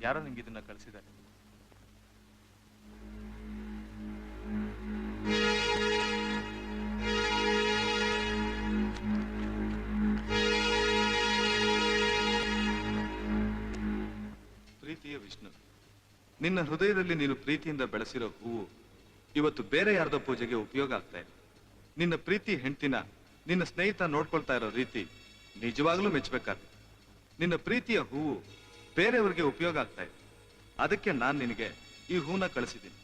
ಯಾರೋ ನಿಮ್ಗೆ ಇದನ್ನ ಕಳಿಸಿದ್ದಾರೆ. ಪ್ರೀತಿಯ ವಿಷ್ಣು, ನಿನ್ನ ಹೃದಯದಲ್ಲಿ ನೀನು ಪ್ರೀತಿಯಿಂದ ಬೆಳೆಸಿರೋ ಹೂವು ಇವತ್ತು ಬೇರೆ ಯಾರ್ದೋ ಪೂಜೆಗೆ ಉಪಯೋಗ ಆಗ್ತಾ ಇದೆ. ನಿನ್ನ ಪ್ರೀತಿ ಹೆಂಡತಿನ ನಿನ್ನ ಸ್ನೇಹಿತ ನೋಡ್ಕೊಳ್ತಾ ಇರೋ ರೀತಿ ನಿಜವಾಗ್ಲೂ ಮೆಚ್ಚಬೇಕಾದ್ರೆ. ನಿನ್ನ ಪ್ರೀತಿಯ ಹೂವು ಬೇರೆಯವರಿಗೆ ಉಪಯೋಗ ಆಗ್ತಾ ಇದೆ. ಅದಕ್ಕೆ ನಾನು ನಿನಗೆ ಈ ಹೂನ ಕಳಿಸಿದ್ದೀನಿ.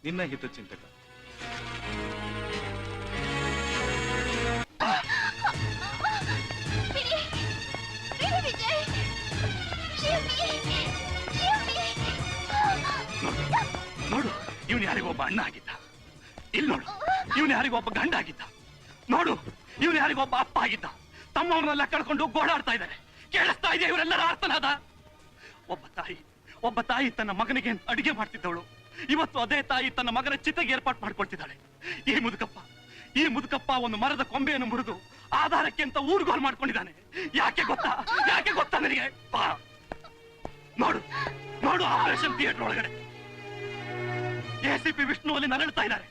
ನಿನ್ನ ಹಿತಚಿಂತಕ. ನೋಡು, ಇವನು ಯಾರಿಗೊಬ್ಬ ಅಣ್ಣ ಆಗಿದ್ದ. ಇಲ್ಲಿ ನೋಡು, ಇವನು ಯಾರಿಗೊಬ್ಬ ಗಂಡ ಆಗಿದ್ದ. ನೋಡು, ಇವನು ಯಾರಿಗೊಬ್ಬ ಅಪ್ಪ ಆಗಿದ್ದ. ತಮ್ಮವನ್ನೆಲ್ಲ ಕಳ್ಕೊಂಡು ಗೋಡಾಡ್ತಾ ಇದ್ದಾರೆ. ಕೇಳಿಸ್ತಾ ಇದೆ ಇವರೆಲ್ಲರ ಆರ್ತನಾದ. ಒಬ್ಬ ತಾಯಿ ತನ್ನ ಮಗನಿಗೆ ಅಡಿಗೆ ಮಾಡ್ತಿದ್ದವಳು ಇವತ್ತು ಅದೇ ತಾಯಿ ತನ್ನ ಮಗನ ಚಿತೆಗೆ ಏರ್ಪಾಟ್ ಮಾಡ್ಕೊಳ್ತಿದ್ದಾಳೆ. ಈ ಮುದುಕಪ್ಪ ಒಂದು ಮರದ ಕೊಂಬೆಯನ್ನು ಮುರಿದು ಆಧಾರಕ್ಕೆ ಅಂತ ಊರ್ಗೋಲ್ ಮಾಡ್ಕೊಂಡಿದ್ದಾನೆ. ಯಾಕೆ ಗೊತ್ತಾ ನನಗೆ? ನೋಡು ಆಪರೇಷನ್ ಥಿಯೇಟರ್ ಒಳಗಡೆ ಎಸಿಪಿ ವಿಷ್ಣು ಅಲ್ಲಿ ನರಳ್ತಾ ಇದ್ದಾರೆ.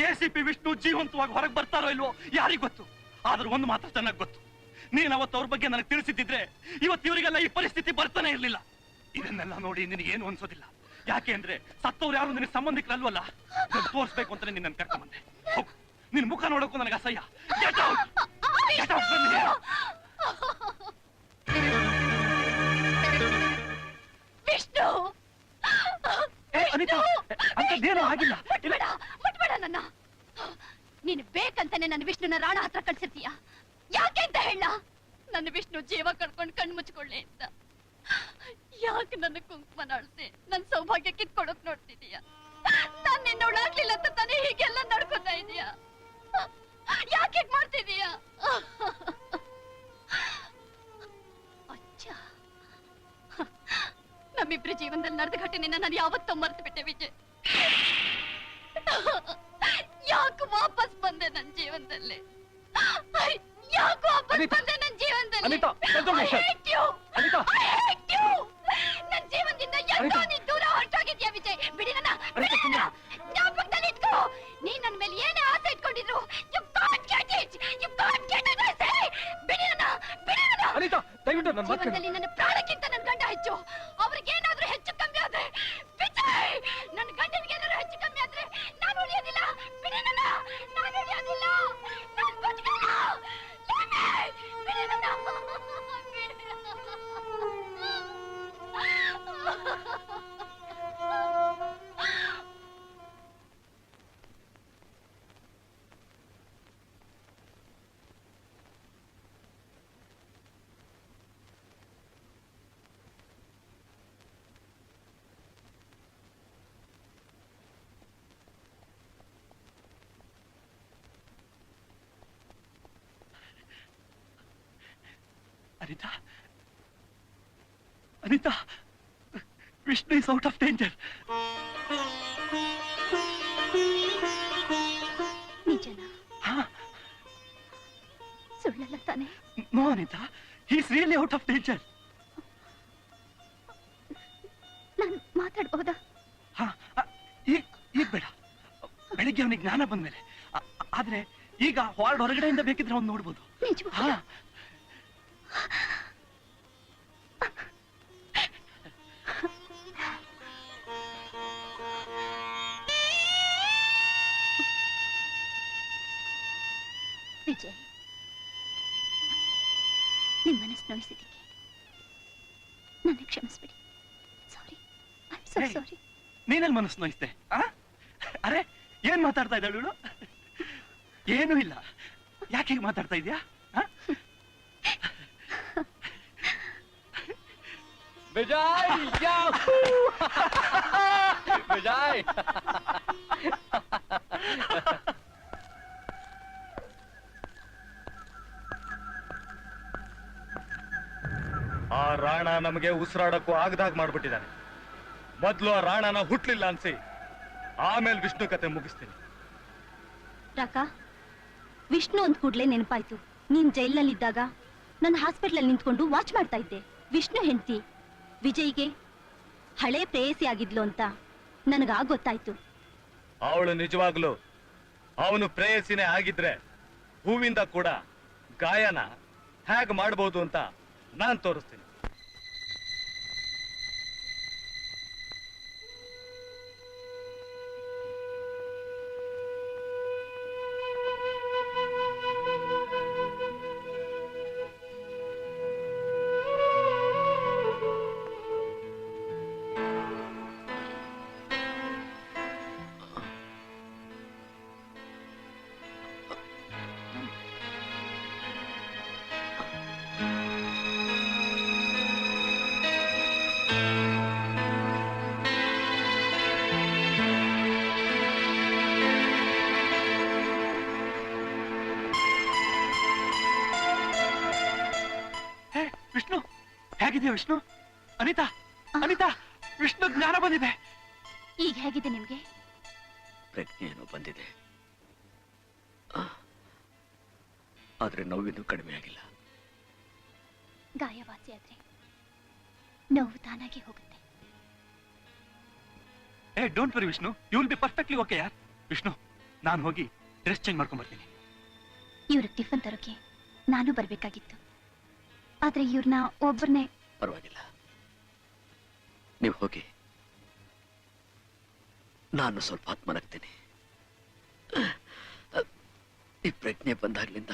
ಎಸಿಪಿ ವಿಷ್ಣು ಜೀವಂತವಾಗಿ ಹೊರಗೆ ಬರ್ತಾರೋ ಇಲ್ವೋ ಯಾರಿಗ್ ಗೊತ್ತು. ಆದ್ರೂ ಒಂದು ಮಾತ್ರ ಚೆನ್ನಾಗಿ ಗೊತ್ತು, ನೀನ್ ಅವತ್ತು ಅವ್ರ ಬಗ್ಗೆ ನನಗೆ ತಿಳಿಸಿದ್ದಿದ್ರೆ ಇವತ್ತು ಇವರಿಗೆಲ್ಲ ಈ ಪರಿಸ್ಥಿತಿ ಬರ್ತಾನೆ ಇರ್ಲಿಲ್ಲ. ಇದನ್ನೆಲ್ಲ ನೋಡಿ ನಿನಗೇನು ಅನ್ಸೋದಿಲ್ಲ. ಯಾಕೆ ಅಂದ್ರೆ ಸತ್ತವ್ರು ಯಾರು ನಿನಗೆ ಸಂಬಂಧಿಕರಲ್ವಲ್ಲ. ತೋರಿಸ್ಬೇಕು ಅಂತ ನಿನ್ನ ಕರ್ಕೊಂಡ್ಬಂದೆ. ಹೋಗು, ನಿನ್ ಮುಖ ನೋಡೋಕ್ಕೂ ನನಗೆ ಅಸಹ್ಯ. ವಿಷ್ಣು, ಅನಿತಾ ಆಗಿಲ್ಲ. ಮುಟ್ಬೇಡ ನನ್ನ. ನೀನು ಬೇಕಂತಾನೆ ನನ್ನ ವಿಷ್ಣುನ ರಾಣ ಹತ್ರ ಕಳ್ಸಿರ್ತೀಯ. ಯಾಕೆ ಅಂತ ಹೇಳ? ನನ್ನ ವಿಷ್ಣು ಜೀವ ಕಳ್ಕೊಂಡು ಕಣ್ಣು ಮುಚ್ಕೊಳ್ಳಿ ಅಂತ. ಯಾಕೆ ನನ್ನ ಕುಂಕುಮ ನಾಳ್ಸಿ ನನ್ನ ಸೌಭಾಗ್ಯ ಕಿತ್ಕೊಡಕ್ ನೋಡ್ತಿದೀಯ? ನಾನ್ ನಿನ್ನೋಳಾಗ್ಲಿಲ್ಲ ಅಂತ ತಾನೇ ಹೀಗೆಲ್ಲ ನಡ್ಕೊತಾ ಇದೀಯ. ಯಾಕೆ ಮಾಡ್ತಿದೀಯ? ಅಚ್ಚ, ನಮ್ಮಿಬ್ರ ಜೀವನದಲ್ಲಿ ನಡೆದ ಘಟನೆನ ನಾನು ಯಾವತ್ತೂ ಮರ್ತು ಬಿಟ್ಟೆ ವಿಜಯ್. ಯಾಕೆ ವಾಪಸ್ ಬಂದೆ ನನ್ನ ಜೀವನದಲ್ಲಿ? ಯಾಕೆ ವಾಪಸ್ ಬಂದೆ ನನ್ನ ಜೀವನದಲ್ಲಿ? ನನ್ನ ಜೀವನದಿಂದ ಎಂತ ನೀನ್ ದೂರ ಹೊರಟೋಗಿದ್ಯಾ ವಿಜಯ್? ಬಿಡಿ ನನ್ನ. ಜ್ಞಾಪಕದಲ್ಲಿ ಇಟ್ಕೋ, ನೀ ನನ್ನ ಮೇಲೆ ಏನೇ ಆಸೆ ಇಟ್ಕೊಂಡಿದ್ರು you can't get it. ಬಿಡಿ ನನ್ನ. ಜೀವನದಲ್ಲಿ ನನ್ನ ಪ್ರಾಣಕ್ಕಿಂತ ನನ್ನ ಗಂಡ ಹೆಚ್ಚು. ಅವ್ರಿಗೇನಾದ್ರೂ ಹೆಚ್ಚು ಕಮ್ಮಿ ಆದ್ರೆ ವಿಜಯ್, ನನ್ನ ಗಂಡನಿಗೆ ಏನಾದ್ರು ಹೆಚ್ಚು ಕಮ್ಮಿ ಆದ್ರೆ ನಾನು ಉಳಿಯೋದಿಲ್ಲ. ಬಿಡಿ ನನ್ನ, ನಾನು ಉಳಿಯೋದಿಲ್ಲ. ನಾನು ಬದುಕಲ್ಲ. ಬಿಡಿ ನನ್ನ. Anita, Vishnu is out of danger. ನಿಜನಾ? ಸುಳ್ಳಲ್ಲ ತಾನೆ? No, Anita, he is really out of danger. ನಾನು ಮಾತಾಡಬಹುದಾ? ಈಗ ಬೇಡ, ಬೆಳಿಗ್ಗೆ ಅವನಿಗೆ ಜ್ಞಾನ ಬಂದ್ಮೇಲೆ. ಆದ್ರೆ ಈಗ ವಾರ್ಡ್ ಹೊರಗಡೆಯಿಂದ ಬೇಕಿದ್ರೆ ಅವ್ನು ನೋಡ್ಬೋದು. ವಿಜಯ್, ನಿಮ್ ಮನಸ್ಸು ನೋಯಿಸಿದ್ದಕ್ಕೆ ನನ್ನ ಕ್ಷಮಿಸ್ಬಿಡಿ. ಸಾರಿ, ಐ ಆಮ್ ಸೋ ಸಾರಿ. ನೀನಲ್ಲಿ ಮನಸ್ಸು ನೋಯಿಸ್ದೆ? ಅರೆ, ಏನ್ ಮಾತಾಡ್ತಾ ಇದ್ದಾಳು ಇವಳು? ಏನೂ ಇಲ್ಲ. ಯಾಕೆ ಹೀಗೆ ಮಾತಾಡ್ತಾ ಇದೆಯಾ? ವಿಜಯ್, ವಿಜಯ್, ಆ ರಾಣ ನಮಗೆ ಉಸಿರಾಡಕ್ಕೂ ಆಗದಾಗ ಮಾಡ್ಬಿಟ್ಟಿದ್ದಾನೆ. ಮೊದ್ಲು ಆ ರಾಣನ ಹುಟ್ಲಿಲ್ಲ ಅನ್ಸಿ, ಆಮೇಲೆ ವಿಷ್ಣು ಕತೆ ಮುಗಿಸ್ತೀನಿ. ರಾಕ, ವಿಷ್ಣು ಅಂದ ಕೂಡ್ಲೆ ನೆನಪಾಯ್ತು. ನೀನ್ ಜೈಲ್ನಲ್ಲಿದ್ದಾಗ ನನ್ನ ಹಾಸ್ಪಿಟಲ್ ನಿಂತ್ಕೊಂಡು ವಾಚ್ ಮಾಡ್ತಾ ಇದ್ದೆ. ವಿಷ್ಣು ಹೆಂಡತಿ ವಿಜಯ್ಗೆ ಹಳೆ ಪ್ರೇಯಸಿ ಆಗಿದ್ಲು ಅಂತ ನನಗಾಗ ಗೊತ್ತಾಯ್ತು. ಅವಳು ನಿಜವಾಗ್ಲು ಅವನು ಪ್ರೇಯಸಿನೇ ಆಗಿದ್ರೆ ಹೂವಿಂದ ಕೂಡ ಗಾಯನ ಹೇಗ್ ಮಾಡಬಹುದು ಅಂತ ನಾನ್ ತೋರಿಸ್ತೀನಿ. ವಿಷ್ಣು ಹೇಗಿದೆಯಾ ವಿಷ್ಣು? ಅನಿತಾ ಅನಿತಾ, ವಿಷ್ಣು ಜ್ಞಾನ ಬಂದಿದೆ. ಈಗ ಹೇಗಿದೆ ನಿಮ್ಗೆ? ಪ್ರಜ್ಞೆಯನ್ನು ಬಂದಿದೆ, ಆದ್ರೆ ನೋವಿನೂ ಕಡಿಮೆ ಆಗಿಲ್ಲ. ಗಾಯವಾಸಿ ಆದ್ರೆ ನೋವು ತಾನಾಗಿ ಹೋಗುತ್ತೆ. Don't worry Vishnu, you will be perfectly okay ಯಾರ್. ವಿಷ್ಣು, ನಾನು ಹೋಗಿ ಡ್ರೆಸ್ ಚೇಂಜ್ ಮಾಡ್ಕೊಂಡ್ ಬರ್ತೀನಿ. ಇವ್ರಿಗೆ ಟಿಫನ್ ತರೋಕೆ ನಾನು ಬರ್ಬೇಕಾಗಿತ್ತು, ಆದ್ರೆ ಇವ್ರನ್ನ ಒಬ್ಬರನ್ನೇ. ಪರವಾಗಿಲ್ಲ, ನೀವು ಹೋಗಿ, ನಾನು ಸ್ವಲ್ಪ ಹೊತ್ತು ಮಲಗ್ತೀನಿ. ಈ ಪ್ರಜ್ಞೆ ಬಂದಾಗ್ಲಿಂದ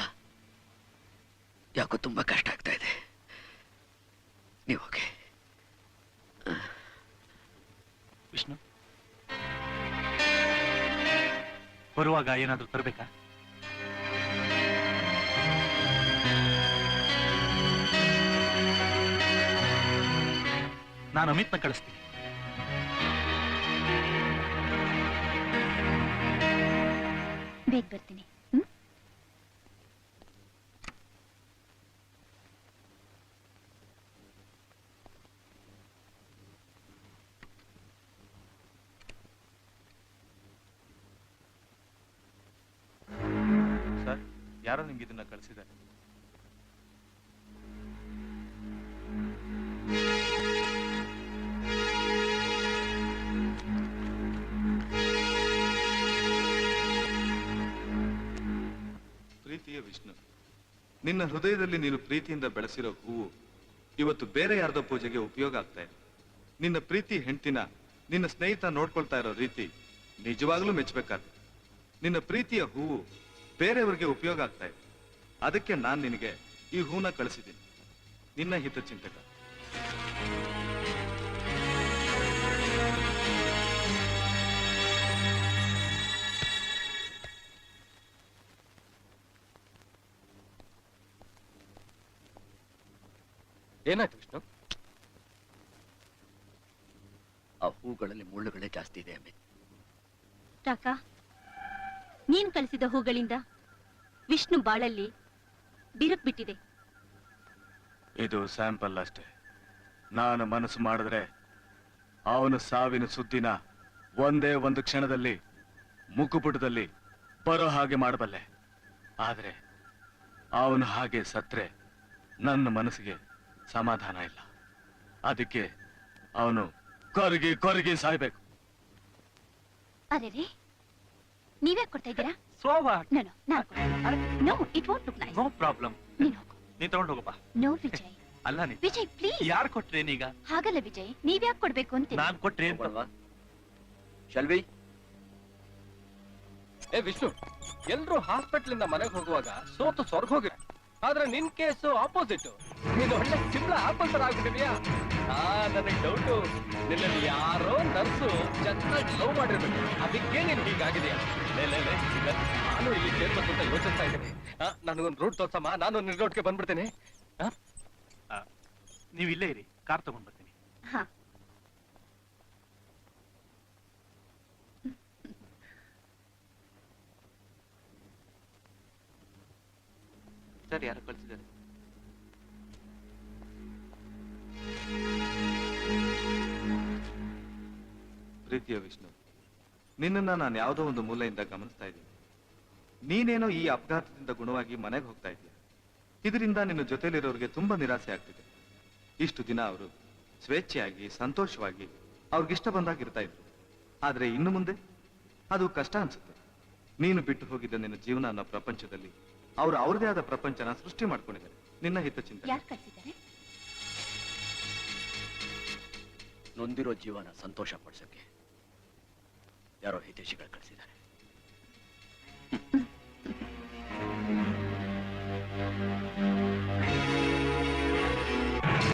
ಯಾಕೋ ತುಂಬಾ ಕಷ್ಟ ಆಗ್ತಾ ಇದೆ. ನೀವು ಹೋಗಿ. ವಿಷ್ಣು, ಬರುವಾಗ ಏನಾದ್ರೂ ತರಬೇಕಾ? ನಾನು ಅಮಿತ್ನ ಕಳಿಸ್ತೀನಿ. ಬೇಗ ಬರ್ತೀನಿ. ಸರ್, ಯಾರೋ ನಿಮ್ಗೆ ಇದನ್ನ ಕಳಿಸಿದ್ದಾರೆ. ಪ್ರೀತಿಯ ವಿಷ್ಣು, ನಿನ್ನ ಹೃದಯದಲ್ಲಿ ನೀನು ಪ್ರೀತಿಯಿಂದ ಬೆಳೆಸಿರೋ ಹೂವು ಇವತ್ತು ಬೇರೆ ಯಾರ್ದೋ ಪೂಜೆಗೆ ಉಪಯೋಗ ಆಗ್ತಾ ಇದೆ. ನಿನ್ನ ಪ್ರೀತಿ ಹೆಂಡ್ತಿನ ನಿನ್ನ ಸ್ನೇಹಿತ ನೋಡ್ಕೊಳ್ತಾ ಇರೋ ರೀತಿ ನಿಜವಾಗ್ಲೂ ಮೆಚ್ಚಬೇಕಾದ. ನಿನ್ನ ಪ್ರೀತಿಯ ಹೂವು ಬೇರೆಯವರಿಗೆ ಉಪಯೋಗ ಆಗ್ತಾ ಇದೆ, ಅದಕ್ಕೆ ನಾನು ನಿನಗೆ ಈ ಹೂನ ಕಳಿಸಿದ್ದೀನಿ. ನಿನ್ನ ಹಿತಚಿಂತಕ. ಏನಾಯ್ತು ವಿಷ್ಣು? ಆ ಹೂಗಳಲ್ಲಿ ಮುಳ್ಳುಗಳೇ ಜಾಸ್ತಿ ಇದೆ ಅಮಿತ್. ರಾಕ, ನೀನ್ ಕಳಿಸಿದ ಹೂಗಳಿಂದ ವಿಷ್ಣು ಬಾಳಲ್ಲಿ ಬಿರುಕು ಬಿಟ್ಟಿದೆ. ಇದು ಸ್ಯಾಂಪಲ್ ಅಷ್ಟೇ. ನಾನು ಮನಸ್ಸು ಮಾಡಿದ್ರೆ ಅವನು ಸಾವಿನ ಸುದ್ದಿನ ಒಂದೇ ಒಂದು ಕ್ಷಣದಲ್ಲಿ ಮುಖಪುಟದಲ್ಲಿ ಬರೋ ಹಾಗೆ ಮಾಡಬಲ್ಲೆ. ಆದ್ರೆ ಅವನು ಹಾಗೆ ಸತ್ರೆ ನನ್ನ ಮನಸ್ಸಿಗೆ ಸಮಾಧಾನ ಇಲ್ಲ. ಅದಕ್ಕೆ ಅವನು ಕೊರಗಿ ಕೊರಗಿ ಸಾಯ್ಬೇಕು. ಅರೆ ರೇ, ನೀವೇ ಕೊಡ್ತಾ ಇದ್ದೀರಾ? So what? No, it won't look nice. No problem. ನೀನ್ ಹೋಗು. ನೀನ್ ತಗೊಂಡು ಹೋಗಪ್ಪ. ನೋ ವಿಜಯ್. ಅಲ್ಲ ನೀ ವಿಜಯ್ ಪ್ಲೀಸ್. ಯಾರು ಕೊಟ್ರೇನೀಗ? ಹಾಗಲ್ಲ ವಿಜಯ್, ನೀವ್ಯಾಕೆ ಕೊಡ್ಬೇಕು ಅಂತ. ನಾನ್ ಕೊಟ್ರೆ ಅಂತ. ಶಲ್ವಿ, ಏ ವಿಷ್ಣು, ಎಲ್ರು ಹಾಸ್ಪಿಟಲ್ ಇಂದ ಮನೆಗೆ ಹೋಗುವಾಗ ಸೋತು ಸ್ವರ್ಗ ಹೋಗಿರ. ಆದ್ರೆ ನಿನ್ ಕೇಸು ಆಪೋಸಿಟ್. ನೀನು ಒಳ್ಳೆ ಸಿಂಬಳ ಆಪಲ್ ತರ ಆಗ್ಬಿಟ್ಟಿದ್ಯಾ. ನನಗೆ ಡೌಟು, ನಿನ್ನಲ್ಲಿ ಯಾರೋ ನರ್ಸು ಚೆನ್ನಾಗಿ ಲವ್ ಮಾಡಿರ್ಬೇಕು, ಅದಕ್ಕೆ ನೀನ್ ಹೀಗಾಗಿದೆಯಾ? ನಾನು ಇಲ್ಲಿ ಸೇರ್ಬೇಕು ಅಂತ ಯೋಚಿಸ್ತಾ ಇದ್ದೀನಿ. ನನಗೊಂದು ರೂಟ್ ತೋರ್ಸಮ್ಮ, ನಾನು ನಿನ್ ರೋಡ್ಗೆ ಬಂದ್ಬಿಡ್ತೀನಿ. ನೀವು ಇಲ್ಲೇ ಇರಿ, ಕಾರ್ ತಗೊಂಡ್ ಬರ್ತೀನಿ. ಹಾ, ಸರ್, ಯಾರು ಕಳಿಸಿದ್ದಾರೆ? ಪ್ರೀತಿಯ ವಿಷ್ಣು, ನಿನ್ನನ್ನ ನಾನು ಯಾವುದೋ ಒಂದು ಮೂಲೆಯಿಂದ ಗಮನಿಸ್ತಾ ಇದ್ದೀನಿ. ನೀನೇನೋ ಈ ಅಪಘಾತದಿಂದ ಗುಣವಾಗಿ ಮನೆಗೆ ಹೋಗ್ತಾ ಇದೀಯ. ಇದರಿಂದ ನಿನ್ನ ಜೊತೆಲಿರೋರಿಗೆ ತುಂಬಾ ನಿರಾಸೆ ಆಗ್ತಿದೆ. ಇಷ್ಟು ದಿನ ಅವರು ಸ್ವೇಚ್ಛೆಯಾಗಿ ಸಂತೋಷವಾಗಿ ಅವ್ರಿಗಿಷ್ಟ ಬಂದಾಗ ಇರ್ತಾ ಇದ್ರು. ಆದ್ರೆ ಇನ್ನು ಮುಂದೆ ಅದು ಕಷ್ಟ ಅನ್ಸುತ್ತೆ. ನೀನು ಬಿಟ್ಟು ಹೋಗಿದ್ದ ನಿನ್ನ ಜೀವನ ಅನ್ನೋ ಪ್ರಪಂಚದಲ್ಲಿ ಅವರು ಅವ್ರದೇ ಆದ ಪ್ರಪಂಚನ ಸೃಷ್ಟಿ ಮಾಡ್ಕೊಂಡಿದ್ದಾರೆ. ನಿನ್ನ ಹಿತಚಿಂತನೆ. ಯಾರು ಕಳ್ಸಿದ್ದಾರೆ? ನೊಂದಿರೋ ಜೀವನ ಸಂತೋಷ ಪಡಿಸಕ್ಕೆ ಯಾರೋ ಹಿತೈಷಿಗಳು ಕಳಿಸಿದ್ದಾರೆ.